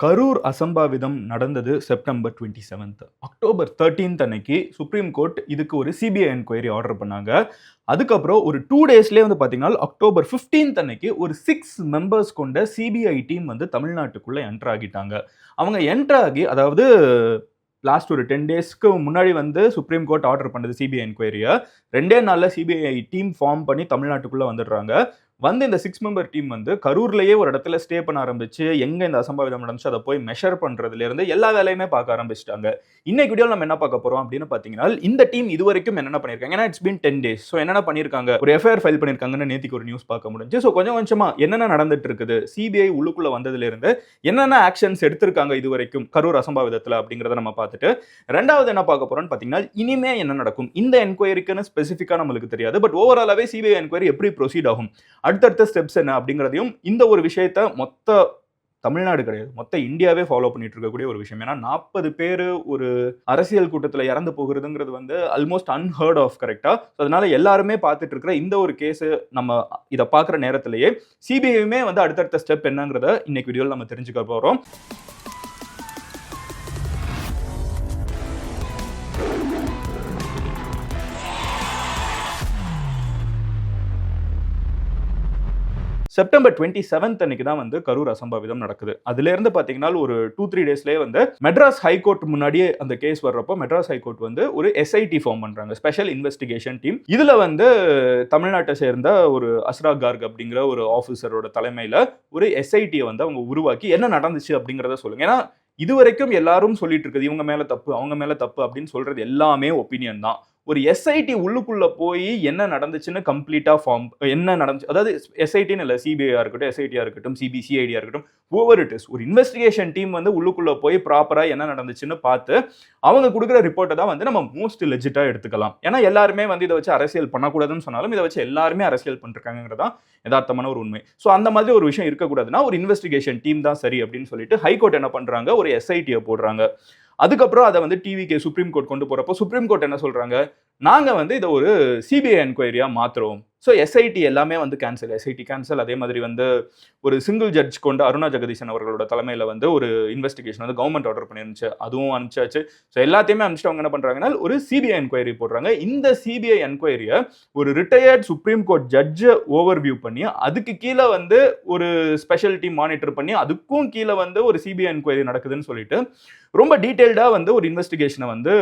கரூர் அசம்பாவிதம் நடந்தது September 27th. October 13th அன்னைக்கு சுப்ரீம் கோர்ட் இதுக்கு ஒரு சிபிஐ என்கொயரி ஆர்டர் பண்ணாங்க. அதுக்கப்புறம் ஒரு 2 டேஸ்லேயே வந்து பார்த்தீங்கன்னா அக்டோபர் 15th அன்னைக்கு ஒரு 6 மெம்பர்ஸ் கொண்ட சிபிஐ டீம் வந்து தமிழ்நாட்டுக்குள்ள என்டர் ஆகிட்டாங்க. அவங்க என்டர் ஆகி அதாவது லாஸ்ட் ஒரு 10 டேஸ்க்கு முன்னாடி வந்து சுப்ரீம் கோர்ட் ஆர்டர் பண்ணது சிபிஐ என்கொயரியை 2 நாளில் சிபிஐ டீம் ஃபார்ம் பண்ணி தமிழ்நாட்டுக்குள்ள வந்துடுறாங்க. வந்து இந்த 6 மெம்பர் டீம் வந்து கரூர்லயே ஒரு இடத்துல ஸ்டே பண்ண ஆரம்பிச்சு எங்க இந்த அசம்பாவிதம் நடந்துச்சு அதை போய் மெஷர் பண்றதுல இருந்து எல்லா வேலையுமே பார்க்க ஆரம்பிச்சிட்டாங்க. இன்னைக்கு வீடியோல நம்ம என்ன பார்க்க போறோம் அப்படின்னு பாத்தீங்கன்னா இந்த டீம் இது வரைக்கும் என்னென்ன பண்ணிருக்காங்க. ஏன்னா இட்ஸ் பீன் 10 days. ஸோ என்னென்ன பண்ணிருக்காங்க, ஒரு எஃப்ஐஆர் ஃபைல் பண்ணிருக்காங்கன்னு நேத்திக்கு ஒரு நியூஸ் பார்க்க முடிஞ்சு. ஸோ கொஞ்சம் கொஞ்சமா என்னென்ன நடந்துட்டு இருக்குது, சிபிஐ உள்ளுக்குள்ள வந்ததுல இருந்து என்னென்ன ஆக்ஷன்ஸ் எடுத்திருக்காங்க இது வரைக்கும் கரூர் அசம்பாவிதத்துல அப்படிங்கறத நம்ம பார்த்துட்டு ரெண்டாவது என்ன பார்க்க போறோம்னு பாத்தீங்கன்னா இனிமே என்ன நடக்கும். இந்த என்கொயரிக்குன்னு ஸ்பெசிஃபிக்கா நம்மளுக்கு தெரியாது, பட் ஓவராலாவே சிபிஐ என்கொயரி எப்படி ப்ரொசீட் ஆகும், அடுத்தடுத்த ஸ்டெப்ஸ் என்ன அப்படிங்கிறதையும் இந்த ஒரு விஷயத்தை மொத்த தமிழ்நாடு கிடையாது மொத்த இந்தியாவே ஃபாலோ பண்ணிட்டு இருக்கக்கூடிய ஒரு விஷயம். ஏன்னா 40 பேர் ஒரு அரசியல் கூட்டத்தில் இறந்து போகிறதுங்கிறது வந்து ஆல்மோஸ்ட் அன்ஹர்ட் ஆஃப். கரெக்டா? அதனால எல்லாருமே பார்த்துட்டு இருக்கிற இந்த ஒரு கேஸ் நம்ம இதை பார்க்குற நேரத்திலேயே சிபிஐயுமே வந்து அடுத்தடுத்த ஸ்டெப் என்னங்கிறத இன்னைக்கு வீடியோவில் நம்ம தெரிஞ்சுக்க போறோம். செப்டம்பர் 27th அன்னைக்கு தான் வந்து கரூர் அசம்பாவிதம் நடக்குது. அதுல இருந்து பாத்தீங்கன்னா ஒரு 2-3 டேஸ்லயே வந்து மெட்ராஸ் ஹைகோர்ட் முன்னாடியே அந்த கேஸ் வர்றப்போ மெட்ராஸ் ஹைகோர்ட் வந்து ஒரு எஸ்ஐடி ஃபார்ம் பண்றாங்க, ஸ்பெஷல் இன்வெஸ்டிகேஷன் டீம். இதுல வந்து தமிழ்நாட்டை சேர்ந்த ஒரு அஸ்ரா கார்க் அப்படிங்கிற ஒரு ஆஃபீஸரோட தலைமையில ஒரு எஸ்ஐடியை வந்து அவங்க உருவாக்கி என்ன நடந்துச்சு அப்படிங்கிறத சொல்லுங்க. ஏன்னா இதுவரைக்கும் எல்லாரும் சொல்லிட்டு இருக்குது இவங்க மேல தப்பு அவங்க மேல தப்பு அப்படின்னு சொல்றது எல்லாமே ஒப்பீனியன் தான். ஒரு எஸ்ஐடி உள்ளுக்குள்ள போய் என்ன நடந்துச்சுன்னு கம்ப்ளீட்டா ஃபார்ம் என்ன நடந்துச்சு, அதாவது எஸ்ஐடின்னு இல்லை, சிபிஐயா இருக்கட்டும், எஸ்ஐடியா இருக்கட்டும், சிபிசிஐடியா இருக்கட்டும், ஓவர் இட் இஸ் ஒரு இன்வெஸ்டிகேஷன் டீம் வந்து உள்ளுக்குள்ள போய் ப்ராப்பரா என்ன நடந்துச்சுன்னு பார்த்து அவங்க கொடுக்குற ரிப்போர்ட்டை தான் வந்து நம்ம மோஸ்ட் லெஜிட்டா எடுத்துக்கலாம். ஏன்னா எல்லாருமே வந்து இதை வச்சு அரசியல் பண்ணக்கூடாதுன்னு சொன்னாலும் இதை வச்சு எல்லாருமே அரசியல் பண்ணிருக்காங்கிறதா யதார்த்தமான ஒரு உண்மை. ஸோ அந்த மாதிரி ஒரு விஷயம் இருக்கக்கூடாதுன்னா ஒரு இன்வெஸ்டிகேஷன் டீம் தான் சரி அப்படின்னு சொல்லிட்டு ஹைகோர்ட் என்ன பண்றாங்க, ஒரு எஸ்ஐடியை போடுறாங்க. அதுக்கப்புறம் அதை வந்து டிவிக்கு சுப்ரீம் கோர்ட் கொண்டு போறப்போ சுப்ரீம் கோர்ட் என்ன சொல்றாங்க, நாங்க வந்து இதை ஒரு சிபிஐ என்கொயரியா மாத்துறோம். ஸோ எஸ்ஐடி எல்லாமே வந்து கேன்சல், எஸ்ஐடி கேன்சல். அதே மாதிரி வந்து ஒரு சிங்கிள் ஜட்ஜ் கொண்டு அருணா ஜெகதீசன் அவர்களோட தலைமையில் வந்து ஒரு இன்வெஸ்டிகேஷன் வந்து கவர்மெண்ட் ஆர்டர் பண்ணிருந்துச்சு, அதுவும் அனுப்பிச்சாச்சு. ஸோ எல்லாத்தையுமே அனுப்பிச்சிட்டு அவங்க என்ன பண்றாங்கன்னா ஒரு சிபிஐ என்கொயரி போடுறாங்க. இந்த சிபிஐ என்கொயரியை ஒரு ரிட்டையர்ட் சுப்ரீம் கோர்ட் ஜட்ஜை ஓவர் வியூ பண்ணி அதுக்கு கீழே வந்து ஒரு ஸ்பெஷல் டீம் மானிட்டர் பண்ணி அதுக்கும் கீழே வந்து ஒரு சிபிஐ என்கொயரி நடக்குதுன்னு சொல்லிட்டு ரொம்ப டீடைல்டா வந்து ஒரு இன்வெஸ்டிகேஷனை வந்து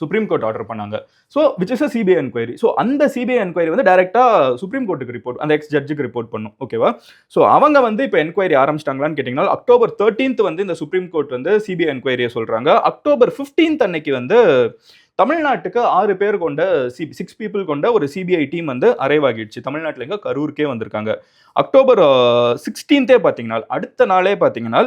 சுப்ரீம் கோர்ட் ஆர்டர் பண்ணாங்க. So which is a CBI enquiry. So அந்த சிபிஐ என்கொயரி வந்து டைரக்டா சுப்ரீம் கோர்ட்டுக்கு ரிப்போர்ட், அந்த எக்ஸ் ஜட்ஜுக்கு ரிப்போர்ட் பண்ணும். ஓகேவா? ஸோ அவங்க வந்து இப்போ என்கொயரி ஆரம்பிச்சிட்டாங்களான்னு கேட்டிங்கன்னா அக்டோபர் 13th வந்து இந்த சுப்ரீம் கோர்ட் வந்து சிபிஐ என்கொயரியை சொல்றாங்க. அக்டோபர் 15th அன்னைக்கு வந்து தமிழ்நாட்டுக்கு 6 பேர் கொண்ட 6 பீப்புள் கொண்ட ஒரு சிபிஐ டீம் வந்து அரைவ் ஆகிடுச்சு. தமிழ்நாட்டில் எங்க கரூருக்கே வந்திருக்காங்க. அக்டோபர் 16th பார்த்தீங்கன்னா அடுத்த நாளே பார்த்தீங்கன்னா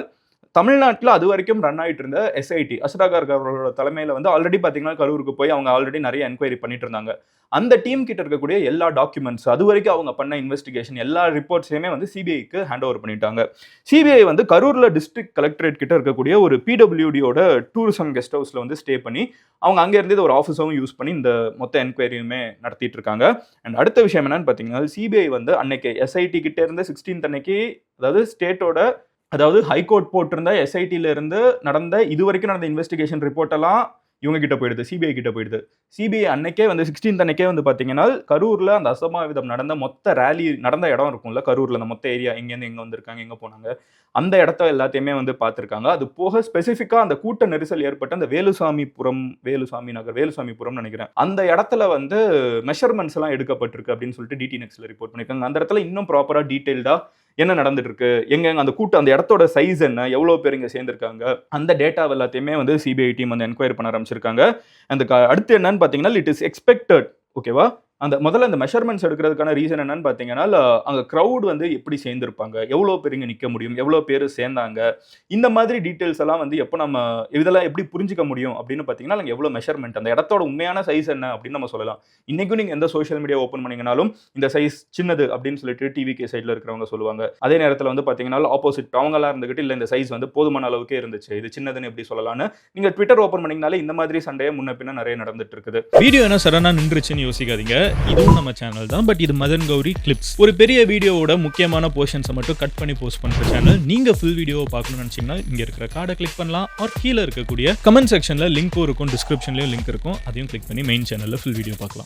தமிழ்நாட்டில் அது வரைக்கும் ரன் ஆகிட்டு இருந்த எஸ்ஐடி அஸ்ரா கார்க் அவர்களோட தலைமையில் வந்து ஆல்ரெடி பார்த்தீங்கன்னா கரூருக்கு போய் அவங்க ஆல்ரெடி நிறைய என்கொயரி பண்ணிட்டு இருந்தாங்க. அந்த டீம் கிட்ட இருக்கக்கூடிய எல்லா டாக்குமெண்ட்ஸ், அது வரைக்கும் அவங்க பண்ண இன்வெஸ்டிகேஷன் எல்லா ரிப்போர்ட்ஸையுமே வந்து சிபிஐக்கு ஹேண்ட் ஓவர் பண்ணிட்டாங்க. சிபிஐ வந்து கரூர்ல டிஸ்ட்ரிக்ட் கலெக்டரேட் கிட்ட இருக்கக்கூடிய ஒரு பிடபிள்யூடியோட டூரிசம் கெஸ்ட் ஹவுஸ்ல வந்து ஸ்டே பண்ணி அவங்க அங்கே இருந்து ஒரு ஆஃபீஸும் யூஸ் பண்ணி இந்த மொத்த என்கொயரியுமே நடத்திட்டு இருக்காங்க. அண்ட் அடுத்த விஷயம் என்னன்னு பார்த்தீங்கன்னா சிபிஐ வந்து அன்னைக்கு எஸ்ஐடி கிட்ட இருந்து 16th அன்னைக்கு, அதாவது ஸ்டேட்டோட, அதாவது ஹைகோர்ட் போட்டிருந்த எஸ்ஐடில இருந்து நடந்த இது வரைக்கும் நடந்த இன்வெஸ்டிகேஷன் ரிப்போர்ட் எல்லாம் இவங்க கிட்ட போயிடுது, சிபிஐ கிட்ட போயிடுது. சிபிஐ அன்னைக்கே வந்து 16th அன்னைக்கே வந்து பாத்தீங்கன்னா கரூர்ல அந்த அசம்பாவிதம் நடந்த மொத்த ரேலி நடந்த இடம் இருக்கும்ல கரூர்ல, அந்த மொத்த ஏரியா எங்கேருந்து எங்க வந்திருக்காங்க எங்க போனாங்க அந்த இடத்த எல்லாத்தையுமே வந்து பார்த்துருக்காங்க. அது போக ஸ்பெசிஃபிக்கா அந்த கூட்ட நெரிசல் ஏற்பட்ட அந்த வேலுசாமிபுரம் நினைக்கிறேன், அந்த இடத்துல வந்து மெஷர்மெண்ட்ஸ் எல்லாம் எடுக்கப்பட்டிருக்கு அப்படின்னு சொல்லிட்டு டிடி நெக்ஸ்ட்ல ரிப்போர்ட் பண்ணிருக்காங்க. அந்த இடத்துல இன்னும் ப்ராப்பரா டீடைல்டா என்ன நடந்துட்டு இருக்கு, எங்க அந்த கூட்டம் அந்த இடத்தோட சைஸ் என்ன, எவ்வளவு பேர் இங்க சேர்ந்திருக்காங்க, அந்த டேட்டா எல்லாத்தையுமே வந்து சிபிஐ டீம் வந்து என்கொயரி பண்ண ஆரம்பிச்சிருக்காங்க. அந்த அடுத்து என்னன்னு பாத்தீங்கன்னா இட் இஸ் எக்ஸ்பெக்டட். ஓகேவா? அந்த முதல்ல அந்த மெஷர்மெண்ட்ஸ் எடுக்கிறதுக்கான ரீசன் என்னன்னு பார்த்தீங்கன்னா அங்கே க்ரௌட் வந்து எப்படி சேர்ந்துருப்பாங்க, எவ்வளோ பேர் இங்கே நிற்க முடியும், எவ்வளோ பேர் சேர்ந்தாங்க, இந்த மாதிரி டீட்டெயில்ஸ் எல்லாம் வந்து எப்போ நம்ம இதெல்லாம் எப்படி புரிஞ்சிக்க முடியும் அப்படின்னு பார்த்தீங்கன்னா அங்கே எவ்வளோ மெஷர்மெண்ட், அந்த இடத்தோட உண்மையான சைஸ் என்ன அப்படின்னு நம்ம சொல்லலாம். இன்றைக்கும் நீங்கள் எந்த சோஷியல் மீடியா ஓப்பன் பண்ணிங்கனாலும் இந்த சைஸ் சின்னது அப்படின்னு சொல்லிட்டு டிவிகே சைடில் இருக்கிறவங்க சொல்லுவாங்க. அதே நேரத்தில் வந்து பார்த்தீங்கன்னா ஆப்போசிட் அவங்களாம் இருந்துகிட்டு இல்லை இந்த சைஸ் வந்து போதுமான அளவுக்கே இருந்துச்சு, இது சின்னதுன்னு எப்படி சொல்லலாம்னு நீங்கள் ட்விட்டர் ஓப்பன் பண்ணிங்கனாலே இந்த மாதிரி சண்டையை முன்ன பின்ன நிறைய நடந்துட்டு இருக்குது. வீடியோ என்ன சடனாக நின்றுச்சுன்னு யோசிக்காதீங்க. இதுவும் நம்ம சேனல் தான். பட் இது மதன் கௌரி கிளிப்ஸ். ஒரு பெரிய வீடியோவோட முக்கியமான போர்ஷன்ஸை மட்டும் கட் பண்ணி போஸ்ட் பண்ற சேனல். நீங்க ஃபுல் வீடியோவை பார்க்கணும்னு நினைச்சீங்கன்னா இங்க இருக்கிற கார்டை கிளிக் பண்ணலாம். ஆர் கீழே இருக்கக்கூடிய கமெண்ட் செக்ஷன்ல லிங்க்கும் இருக்கும், டிஸ்கிரிப்ஷன்லயும் லிங்க் இருக்கும். அதையும் கிளிக் பண்ணி மெயின் சேனல்ல ஃபுல் வீடியோ பார்க்கலாம்.